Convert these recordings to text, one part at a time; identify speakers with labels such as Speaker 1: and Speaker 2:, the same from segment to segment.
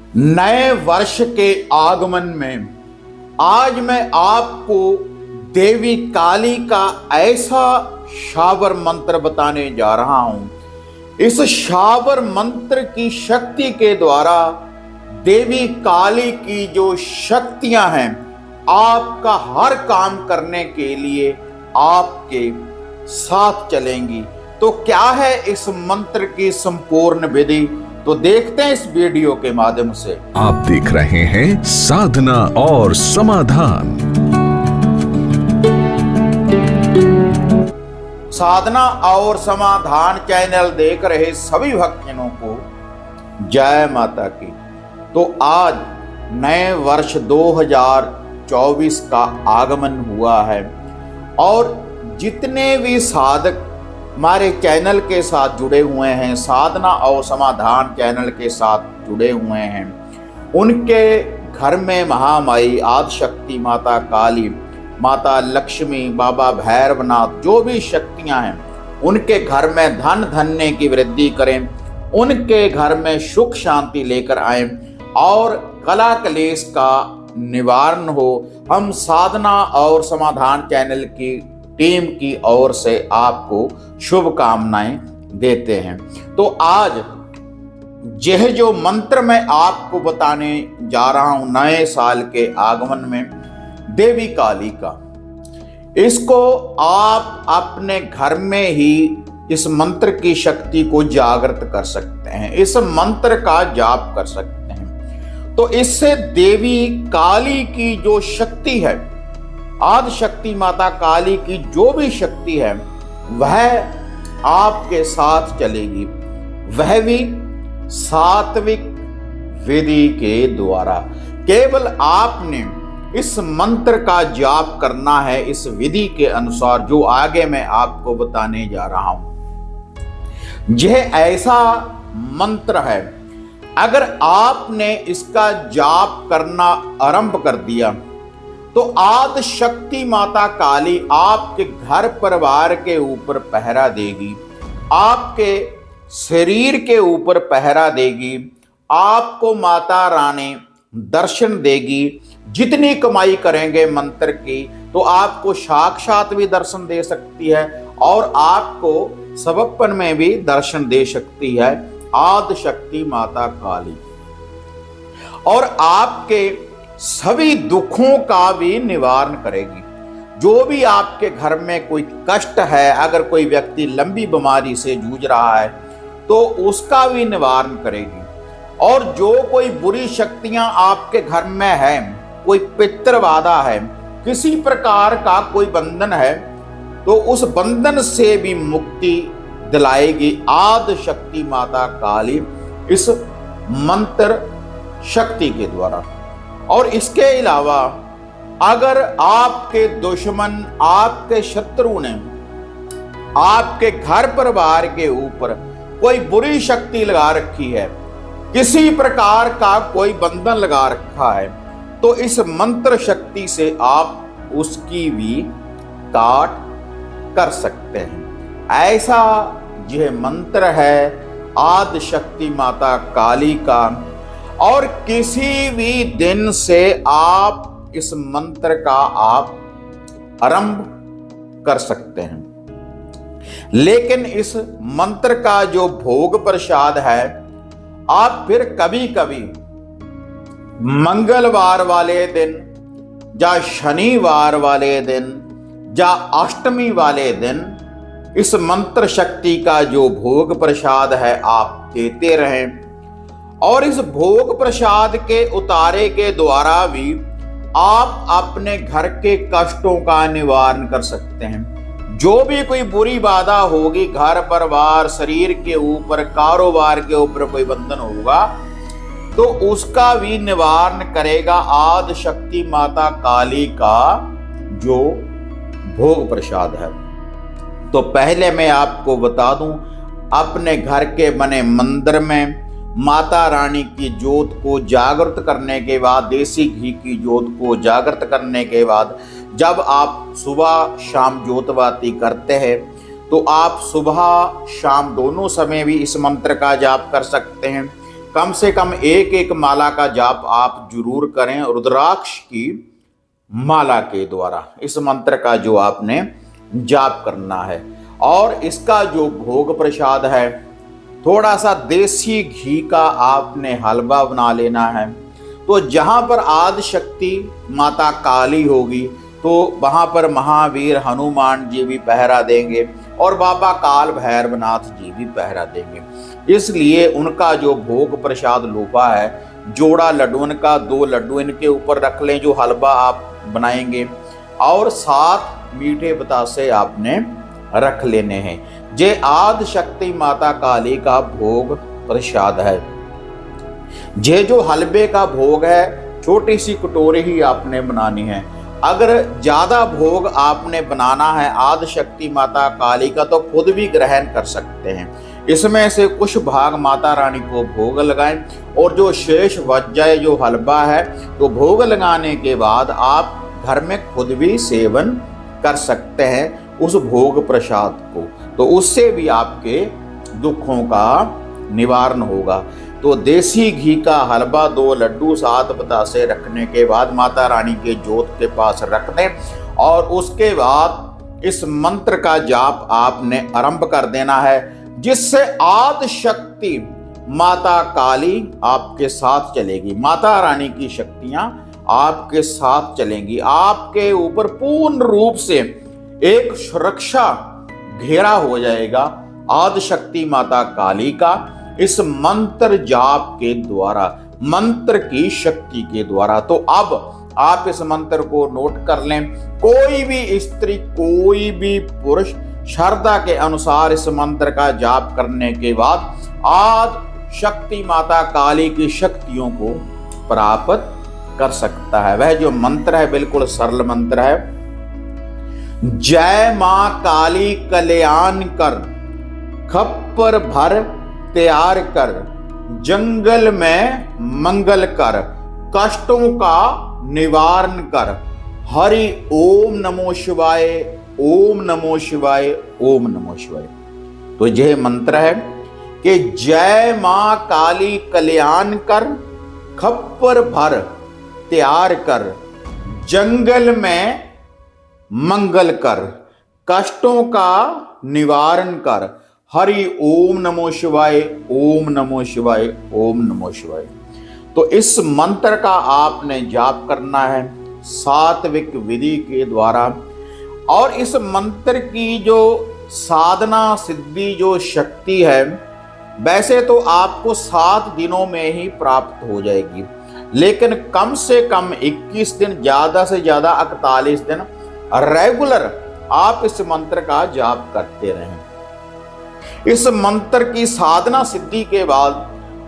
Speaker 1: नए वर्ष के आगमन में आज मैं आपको देवी काली का ऐसा शावर मंत्र बताने जा रहा हूं। इस शावर मंत्र की शक्ति के द्वारा देवी काली की जो शक्तियां हैं आपका हर काम करने के लिए आपके साथ चलेंगी। तो क्या है इस मंत्र की संपूर्ण विधि, तो देखते हैं इस वीडियो के माध्यम से।
Speaker 2: आप देख रहे हैं साधना और समाधान।
Speaker 1: साधना और समाधान चैनल देख रहे सभी भक्तजनों को जय माता की। तो आज नए वर्ष 2024 का आगमन हुआ है और जितने भी साधक हमारे चैनल के साथ जुड़े हुए हैं, साधना और समाधान चैनल के साथ जुड़े हुए हैं, उनके घर में महामाई आदिशक्ति माता काली, माता लक्ष्मी, बाबा भैरवनाथ जो भी शक्तियां हैं उनके घर में धन धन्य की वृद्धि करें, उनके घर में सुख शांति लेकर आए और कला क्लेश का निवारण हो। हम साधना और समाधान चैनल की टीम की ओर से आपको शुभकामनाएं देते हैं। तो आज यह जो मंत्र मैं आपको बताने जा रहा हूं नए साल के आगमन में देवी काली का, इसको आप अपने घर में ही इस मंत्र की शक्ति को जागृत कर सकते हैं, इस मंत्र का जाप कर सकते हैं। तो इससे देवी काली की जो शक्ति है, आदिशक्ति माता काली की जो भी शक्ति है वह आपके साथ चलेगी, वह भी सात्विक विधि के द्वारा। केवल आपने इस मंत्र का जाप करना है इस विधि के अनुसार जो आगे मैं आपको बताने जा रहा हूं। यह ऐसा मंत्र है, अगर आपने इसका जाप करना आरंभ कर दिया तो आदिशक्ति माता काली आपके घर परिवार के ऊपर पहरा देगी, आपके शरीर के ऊपर पहरा देगी, आपको माता रानी दर्शन देगी। जितनी कमाई करेंगे मंत्र की तो आपको साक्षात भी दर्शन दे सकती है और आपको सबप्पन में भी दर्शन दे सकती है आदिशक्ति माता काली, और आपके सभी दुखों का भी निवारण करेगी। जो भी आपके घर में कोई कष्ट है, अगर कोई व्यक्ति लंबी बीमारी से जूझ रहा है तो उसका भी निवारण करेगी, और जो कोई बुरी शक्तियां आपके घर में है, कोई पितृबाधा है, किसी प्रकार का कोई बंधन है तो उस बंधन से भी मुक्ति दिलाएगी आदिशक्ति माता काली इस मंत्र शक्ति के द्वारा। और इसके अलावा अगर आपके दुश्मन, आपके शत्रु ने आपके घर परिवार के ऊपर कोई बुरी शक्ति लगा रखी है, किसी प्रकार का कोई बंधन लगा रखा है, तो इस मंत्र शक्ति से आप उसकी भी काट कर सकते हैं। ऐसा यह मंत्र है आदिशक्ति माता काली का, और किसी भी दिन से आप इस मंत्र का आप आरंभ कर सकते हैं। लेकिन इस मंत्र का जो भोग प्रसाद है, आप फिर कभी कभी मंगलवार वाले दिन या शनिवार वाले दिन या अष्टमी वाले दिन इस मंत्र शक्ति का जो भोग प्रसाद है आप देते रहें, और इस भोग प्रसाद के उतारे के द्वारा भी आप अपने घर के कष्टों का निवारण कर सकते हैं। जो भी कोई बुरी बाधा होगी, घर परिवार शरीर के ऊपर, कारोबार के ऊपर कोई बंधन होगा तो उसका भी निवारण करेगा आदिशक्ति माता काली का जो भोग प्रसाद है। तो पहले मैं आपको बता दूं, अपने घर के बने मंदिर में माता रानी की जोत को जागृत करने के बाद, देसी घी की जोत को जागृत करने के बाद, जब आप सुबह शाम जोतबाती करते हैं तो आप सुबह शाम दोनों समय भी इस मंत्र का जाप कर सकते हैं। कम से कम एक एक माला का जाप आप जरूर करें रुद्राक्ष की माला के द्वारा। इस मंत्र का जो आपने जाप करना है। और इसका जो भोग प्रसाद है, थोड़ा सा देसी घी का आपने हलवा बना लेना है। तो जहां पर आदि शक्ति माता काली होगी तो वहां पर महावीर हनुमान जी भी पहरा देंगे और बाबा काल भैरवनाथ जी भी पहरा देंगे। इसलिए उनका जो भोग प्रसाद लोपा है, जोड़ा लड्डून का 2 लड्डू इनके ऊपर रख लें जो हलवा आप बनाएंगे, और 7 मीठे बतासे आपने रख लेने हैं। जे आदि शक्ति माता काली का भोग प्रसाद है। जे जो हलवे का भोग है, छोटी सी कटोरी ही आपने बनानी है। अगर ज्यादा भोग आपने बनाना है आदि शक्ति माता काली का तो खुद भी ग्रहण कर सकते हैं। इसमें से कुछ भाग माता रानी को भोग लगाएं और जो शेष बच जाए जो हलवा है तो भोग लगाने के बाद आप घर में खुद भी सेवन कर सकते हैं उस भोग प्रसाद को। तो उससे भी आपके दुखों का निवारण होगा। तो देसी घी का हलवा 2 लड्डू 7 बतासे रखने के बाद माता रानी के जोत के पास रख दें और उसके बाद इस मंत्र का जाप आपने आरंभ कर देना है, जिससे आदि शक्ति माता काली आपके साथ चलेगी। माता रानी की शक्तियां आपके साथ चलेंगी। आपके ऊपर पूर्ण रूप से एक सुरक्षा घेरा हो जाएगा आदि शक्ति माता काली का इस मंत्र जाप के द्वारा, मंत्र की शक्ति के द्वारा। तो अब आप इस मंत्र को नोट कर लें। कोई भी स्त्री, कोई भी पुरुष श्रद्धा के अनुसार इस मंत्र का जाप करने के बाद आदि शक्ति माता काली की शक्तियों को प्राप्त कर सकता है। वह जो मंत्र है बिल्कुल सरल मंत्र है। जय मां काली कल्याण कर, खप्पर भर तैयार कर, जंगल में मंगल कर, कष्टों का निवारण कर। हरि ओम नमो शिवाय, ओम नमो शिवाय, ओम नमो शिवाय। तो यह मंत्र है कि जय मां काली कल्याण कर, खप्पर भर तैयार कर, जंगल में मंगल कर, कष्टों का निवारण कर। हरि ओम नमो शिवाय, ओम नमो शिवाय, ओम नमो शिवाय। तो इस मंत्र का आपने जाप करना है सात्विक विधि के द्वारा। और इस मंत्र की जो साधना सिद्धि जो शक्ति है, वैसे तो आपको 7 दिनों में ही प्राप्त हो जाएगी, लेकिन कम से कम 21 दिन, ज्यादा से ज्यादा 41 दिन रेगुलर आप इस मंत्र का जाप करते रहें। इस मंत्र की साधना सिद्धि के बाद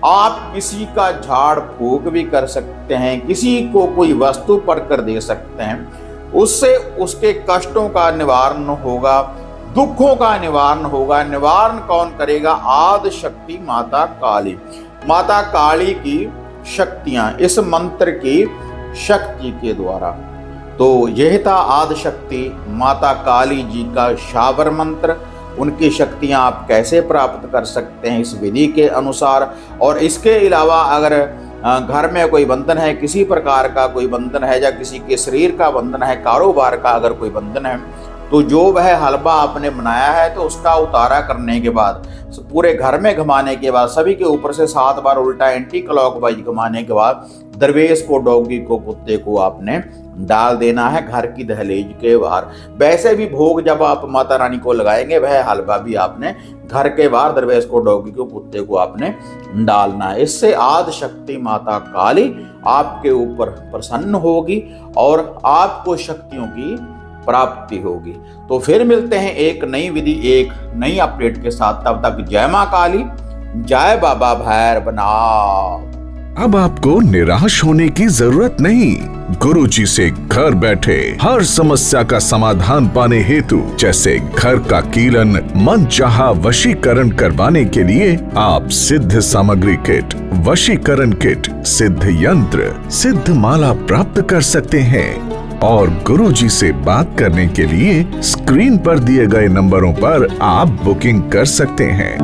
Speaker 1: आप किसी का झाड़ फूक भी कर सकते हैं, किसी को कोई वस्तु पढ़कर दे सकते हैं। उससे उसके कष्टों का निवारण होगा, दुखों का निवारण होगा। निवारण कौन करेगा? आदि शक्ति माता काली। माता काली की शक्तियां इस मंत्र की शक्ति के द्वारा। तो यह था आदि शक्ति माता काली जी का शावर मंत्र। उनकी शक्तियां आप कैसे प्राप्त कर सकते हैं इस विधि के अनुसार। और इसके अलावा अगर घर में कोई बंधन है, किसी प्रकार का कोई बंधन है, या किसी के शरीर का बंधन है, कारोबार का अगर कोई बंधन है, तो जो वह हलवा आपने बनाया है तो उसका उतारा करने के बाद पूरे घर में घुमाने के बाद सभी के ऊपर से 7 बार उल्टा एंटी क्लॉकवाइज घुमाने के बाद दरवेश को, डॉगी को, कुत्ते को आपने डाल देना है घर की दहलीज के बाहर। वैसे भी भोग जब आप माता रानी को लगाएंगे वह हलवा भी आपने घर के बाहर दरवेश को, डॉगी को, कुत्ते को आपने डालना है। इससे आदि शक्ति माता काली आपके ऊपर प्रसन्न होगी और आपको शक्तियों की प्राप्ति होगी। तो फिर मिलते हैं एक नई विधि, एक नई अपडेट के साथ। तब तक जय मां काली, जय बाबा भैरवनाथ।
Speaker 2: अब आपको निराश होने की जरूरत नहीं। गुरुजी से घर बैठे हर समस्या का समाधान पाने हेतु, जैसे घर का कीलन, मनचाहा वशीकरण करवाने के लिए आप सिद्ध सामग्री किट, वशीकरण किट, सिद्ध यंत्र, सिद्ध माला प्राप्त कर सकते हैं। और गुरुजी से बात करने के लिए स्क्रीन पर दिए गए नंबरों पर आप बुकिंग कर सकते हैं।